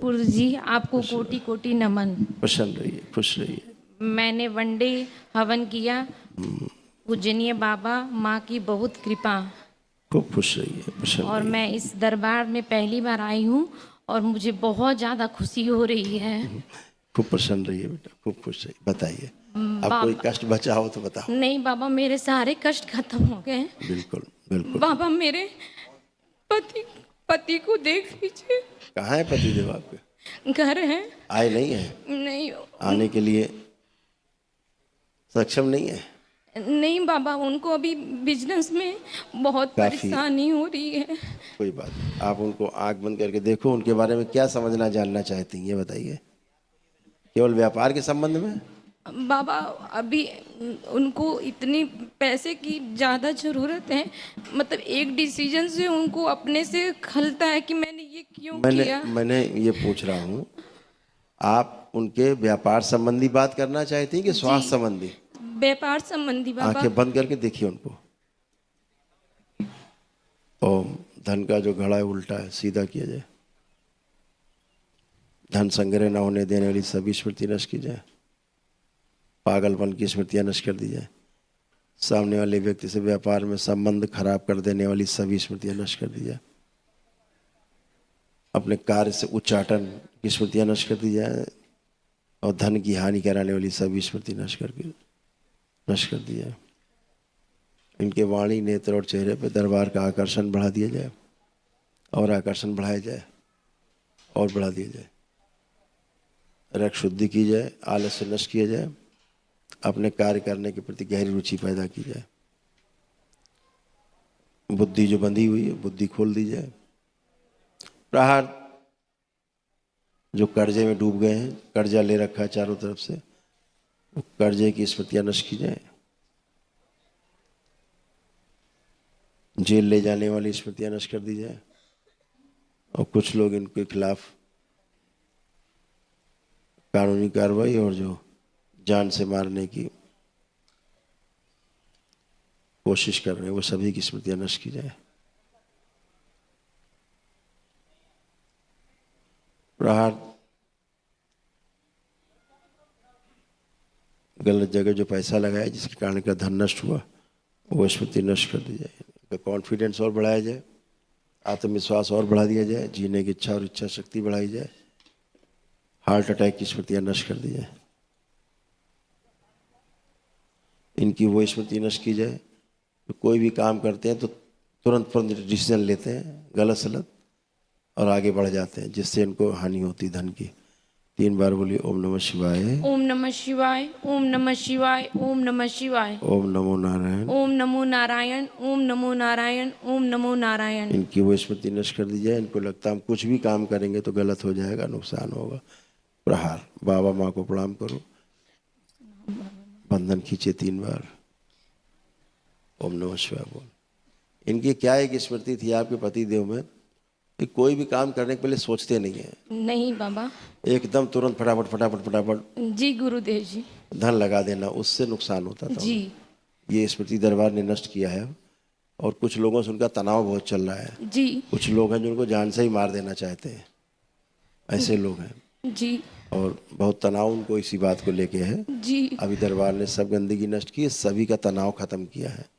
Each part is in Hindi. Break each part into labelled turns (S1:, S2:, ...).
S1: गुरुजी, आपको कोटि कोटि नमन।
S2: प्रसन्न रहिए, खुश रहिए।
S1: मैंने वनडे हवन किया, पूजनीय बाबा माँ की बहुत कृपा।
S2: खूब खुश रहिए, प्रसन्न
S1: और
S2: रहिए।
S1: मैं इस दरबार में पहली बार आई हूँ और मुझे बहुत ज़्यादा खुशी हो रही है।
S2: खूब प्रसन्न रहिए बेटा, खूब खुश रहिए। बताइए, अब कोई
S1: बाबा,
S2: कष्ट बचा हो तो बताओ।
S1: नहीं बाबा, मेरे सारे कष्ट खत्म हो गए।
S2: बिल्कुल बिल्कुल।
S1: बाबा, मेरे पति पति को देख लीजिए,
S2: कहाँ है पति देव आपके?
S1: घर है।
S2: आए नहीं है?
S1: नहीं,
S2: आने के लिए सक्षम नहीं है?
S1: नहीं बाबा, उनको अभी बिजनेस में बहुत
S2: काफी
S1: परेशानी हो रही है।
S2: कोई बात नहीं। आप उनको आंख बंद करके देखो, उनके बारे में क्या समझना जानना चाहती हैं ये बताइए। केवल व्यापार के संबंध में?
S1: बाबा, अभी उनको इतनी पैसे की ज़्यादा ज़रूरत है, मतलब एक डिसीजन से उनको अपने से खलता है कि मैंने ये क्यों किया।
S2: मैंने ये पूछ रहा हूँ, आप उनके व्यापार संबंधी बात करना चाहती हैं कि स्वास्थ्य
S1: जी,
S2: संबंधी?
S1: व्यापार संबंधी बाबा।
S2: आंखें बंद करके देखिए उनको। ओम। धन का जो घड़ा है उल्टा है, सीधा किया जाए। धन संग्रह न होने देने वाली सभी स्मृति नष्ट की जाए। पागलपन की स्मृतियां नष्ट कर दी जाए। सामने वाले व्यक्ति से व्यापार में संबंध खराब कर देने वाली सभी स्मृतियां नष्ट कर दी जाए। अपने कार्य से उच्चाटन की स्मृतियां नष्ट कर दी जाए और धन की हानि कराने वाली सभी स्मृति नष्ट कर दी जाए। इनके वाणी, नेत्र और चेहरे पर दरबार का आकर्षण बढ़ा दिया जाए और आकर्षण बढ़ाया जाए और बढ़ा दिया जाए। रक्त शुद्धि की जाए, आलस्य नष्ट किया जाए, अपने कार्य करने के प्रति गहरी रुचि पैदा की जाए। बुद्धि जो बंधी हुई है, बुद्धि खोल दी जाए। प्रहार जो कर्जे में डूब गए हैं, कर्जा ले रखा है चारों तरफ से, वो कर्जे की स्मृतियां नष्ट की जाए। जेल ले जाने वाली स्मृतियां नष्ट कर दी जाए और कुछ लोग इनके खिलाफ कानूनी कार्रवाई और जो जान से मारने की कोशिश कर रहे हैं वो सभी की स्मृतियां नष्ट की जाए। प्रहार गलत जगह जो पैसा लगाया जिसके कारण का धन नष्ट हुआ वो स्मृति नष्ट कर दी जाए। कॉन्फिडेंस और बढ़ाया जाए, आत्मविश्वास और बढ़ा दिया जाए, जीने की इच्छा और इच्छा शक्ति बढ़ाई जाए। हार्ट अटैक की स्मृतियां नष्ट कर दी जाए। इनकी वो स्मृति नष्ट की जाए तो कोई भी काम करते हैं तो तुरंत डिसीजन लेते हैं गलत सलत और आगे बढ़ जाते हैं, जिससे इनको हानि होती धन की। 3 बार बोलिए ओम नमः शिवाय।
S1: ओम नमः शिवाय, ओम नमः शिवाय, ओम नमः शिवाय।
S2: ओम नमो नारायण।
S1: ओम नमो नारायण, ओम नमो नारायण, ओम नमो नारायण।
S2: इनकी वो स्मृति नष्ट कर दी जाए। इनको लगता है हम कुछ भी काम करेंगे तो गलत हो जाएगा, नुकसान होगा। प्रहार। बाबा माँ को प्रणाम करो, बंधन खींचे 3 बार। ओम नमः शिवाय बोल। इनकी क्या एक स्मृति थी आपके पति देव में कि कोई भी काम करने के पहले सोचते नहीं है,
S1: नहीं बाबा।
S2: एकदम तुरंत फटाफट फटाफट फटाफट
S1: जी गुरुदेव जी।
S2: धन लगा देना, उससे नुकसान होता था।
S1: जी
S2: ये स्मृति दरबार ने नष्ट किया है। और कुछ लोगों से उनका तनाव बहुत चल रहा है।
S1: जी।
S2: कुछ लोग हैं जो उनको जान से ही मार देना चाहते हैं, ऐसे लोग हैं।
S1: जी
S2: और बहुत तनाव उनको इसी बात को लेके है।
S1: जी।
S2: अभी दरबार ने सब गंदगी नष्ट की, सभी का तनाव खत्म किया है।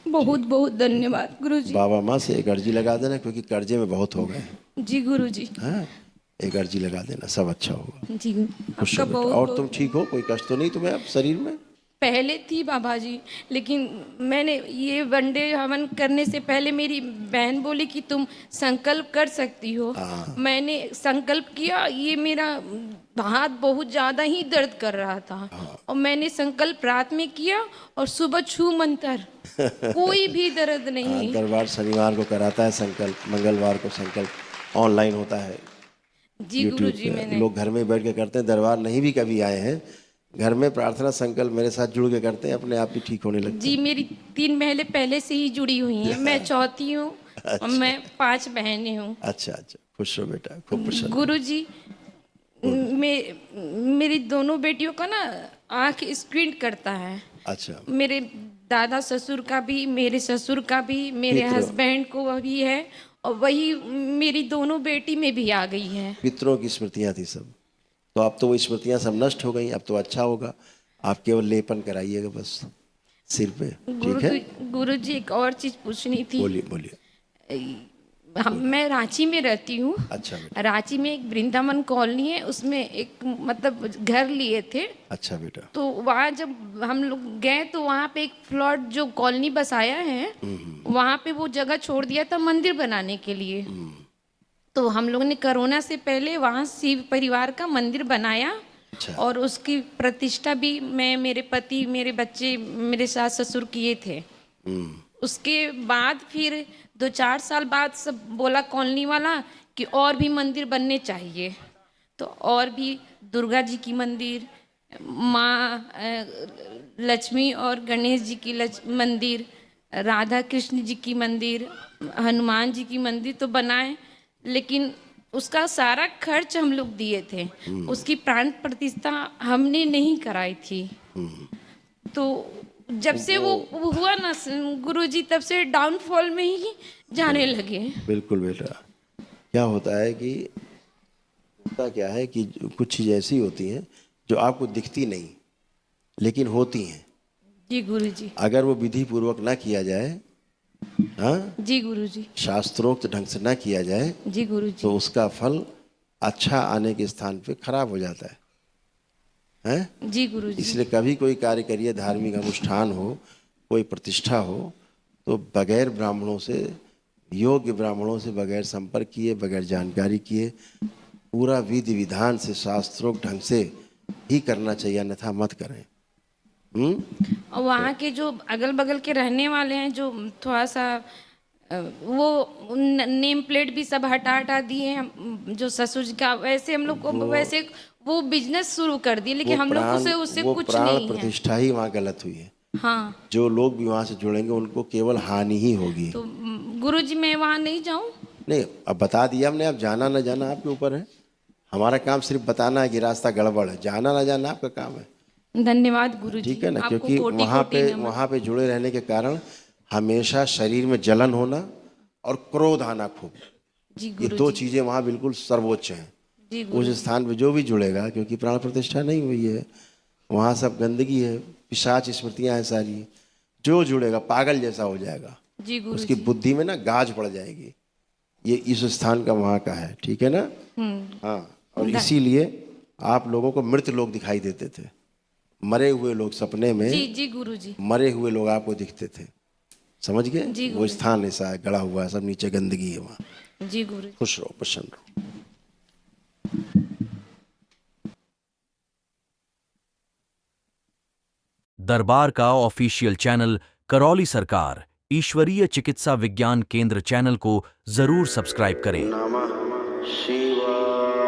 S1: बहुत बहुत धन्यवाद गुरुजी।
S2: बाबा माँ से एक अर्जी लगा देना, क्योंकि कर्जे में बहुत हो गए।
S1: जी गुरुजी।
S2: हाँ, एक अर्जी लगा देना, सब अच्छा होगा।
S1: जी
S2: खुश
S1: आपका
S2: हो बेटा।
S1: बहुत
S2: और
S1: बहुत
S2: तुम ठीक हो? कोई कष्ट तो नहीं तुम्हें अब शरीर में?
S1: पहले थी बाबा जी, लेकिन मैंने ये वनडे हवन करने से पहले मेरी बहन बोली कि तुम संकल्प कर सकती हो। मैंने संकल्प किया, ये मेरा हाथ बहुत ज़्यादा ही दर्द कर रहा था। और मैंने संकल्प रात में किया और सुबह छू मंतर, कोई भी दर्द नहीं।
S2: दरबार शनिवार को कराता है संकल्प, मंगलवार को संकल्प ऑनलाइन होता है
S1: जी
S2: यूट्यूब
S1: गुरुजी।
S2: पे।
S1: मैंने
S2: लोग घर में बैठ के करते हैं, दरबार नहीं भी कभी आए हैं, घर में प्रार्थना संकल्प मेरे साथ जुड़ के करते हैं, अपने आप ही ठीक होने लगते
S1: जी, मेरी 3 बहनें पहले से ही जुड़ी हुई हैं। मैं चौथी हूँ और मैं 5 बहनें हूँ।
S2: अच्छा अच्छा, खुश हो बेटा, खूब प्रसन्न।
S1: गुरुजी, मेरी दोनों बेटियों का ना आँख स्क्विंट करता है।
S2: अच्छा,
S1: मेरे दादा ससुर का भी, मेरे ससुर का भी, मेरे
S2: ठीक रहो।
S1: हस्बैंड को भी है और वही मेरी दोनों बेटी में भी आ गई है।
S2: पितरों की स्मृतियां थी सब, तो अब तो वो स्मृतियां सब नष्ट हो गई। अब तो अच्छा होगा, आप केवल लेपन कराइएगा बस सिर पे, ठीक है?
S1: गुरु जी एक और चीज पूछनी थी।
S2: बोलिए बोलिए।
S1: मैं रांची में रहती हूँ।
S2: अच्छा बेटा।
S1: रांची में एक वृंदावन कॉलोनी है, उसमें एक मतलब घर लिए थे।
S2: अच्छा बेटा।
S1: तो वहाँ जब हम लोग गए तो वहाँ पे एक प्लॉट जो कॉलोनी बसाया है, वहाँ पे वो जगह छोड़ दिया था मंदिर बनाने के लिए। तो हम लोग ने कोरोना से पहले वहाँ शिव परिवार का मंदिर बनाया।
S2: अच्छा।
S1: और उसकी प्रतिष्ठा भी मैं, मेरे पति, मेरे बच्चे, मेरे सास ससुर किए थे। उसके बाद फिर 2-4 साल बाद सब बोला कॉलोनी वाला कि और भी मंदिर बनने चाहिए। तो और भी दुर्गा जी की मंदिर, माँ लक्ष्मी और गणेश जी की मंदिर, राधा कृष्ण जी की मंदिर, हनुमान जी की मंदिर तो बनाए, लेकिन उसका सारा खर्च हम लोग दिए थे। उसकी प्राण प्रतिष्ठा हमने नहीं कराई थी। तो जब से वो हुआ ना गुरुजी, तब से डाउनफॉल में ही जाने लगे।
S2: बिल्कुल बेटा। क्या होता है कि क्या है कि कुछ चीज़ ऐसी होती हैं जो आपको दिखती नहीं लेकिन होती हैं।
S1: जी गुरुजी।
S2: अगर वो विधि पूर्वक ना किया जाए, हाँ,
S1: जी गुरुजी।
S2: शास्त्रोक्त ढंग से ना किया जाए,
S1: जी गुरुजी।
S2: तो उसका फल अच्छा आने के स्थान पे खराब हो जाता है, हैं?
S1: जी गुरुजी।
S2: इसलिए कभी कोई कार्य करिए, धार्मिक अनुष्ठान हो, कोई प्रतिष्ठा हो, तो बगैर ब्राह्मणों से, योग्य ब्राह्मणों से बगैर संपर्क किए, बगैर जानकारी किए, पूरा विधि विधान से शास्त्रोक्त ढंग से ही करना चाहिए, अन्यथा मत करें।
S1: और वहाँ के जो अगल बगल के रहने वाले हैं, जो थोड़ा सा वो नेम प्लेट भी सब हटा हटा दिए हैं, जो ससुर जी का, वैसे हम लोग को वैसे वो बिजनेस शुरू कर दिए, लेकिन हम लोग को उससे
S2: वो
S1: कुछ
S2: प्राण
S1: नहीं है।
S2: प्रतिष्ठा ही वहाँ गलत हुई है।
S1: हाँ।
S2: जो लोग भी वहाँ से जुड़ेंगे उनको केवल हानि ही होगी।
S1: तो गुरुजी मैं वहाँ नहीं जाऊँ?
S2: नहीं, अब बता दिया हमने, अब जाना ना जाना आपके ऊपर है। हमारा काम सिर्फ बताना है कि रास्ता गड़बड़ है, जाना ना जाना आपका काम है।
S1: धन्यवाद गुरुजी।
S2: ठीक है ना?
S1: आपको
S2: क्योंकि
S1: कोटि कोटि नमन।
S2: वहाँ पे जुड़े रहने के कारण हमेशा शरीर में जलन होना और क्रोध आना खूब,
S1: जी
S2: ये
S1: गुरुजी।
S2: 2 चीज़ें वहाँ बिल्कुल सर्वोच्च हैं।
S1: जी
S2: उस
S1: गुरुजी।
S2: स्थान पे जो भी जुड़ेगा, क्योंकि प्राण प्रतिष्ठा नहीं हुई है, वहाँ सब गंदगी है, पिशाच स्मृतियाँ हैं सारी, जो जुड़ेगा पागल जैसा हो जाएगा।
S1: जी गुरुजी।
S2: उसकी बुद्धि में ना गाज पड़ जाएगी। ये इस स्थान का वहाँ का है, ठीक है ना? हाँ। और इसीलिए आप लोगों को मृत लोग दिखाई देते थे, मरे हुए लोग सपने में।
S1: जी जी गुरुजी।
S2: मरे हुए लोग आपको दिखते थे, समझ
S1: जी
S2: गए? वो
S1: गुरुजी।
S2: स्थान ऐसा है, गड़ा हुआ है, सब नीचे गंदगी है वहाँ।
S1: जी गुरुजी।
S2: खुश रहो, प्रसन्न रहो।
S3: दरबार का ऑफिशियल चैनल करौली सरकार ईश्वरीय चिकित्सा विज्ञान केंद्र चैनल को जरूर सब्सक्राइब करें।
S2: नमः शिवाय।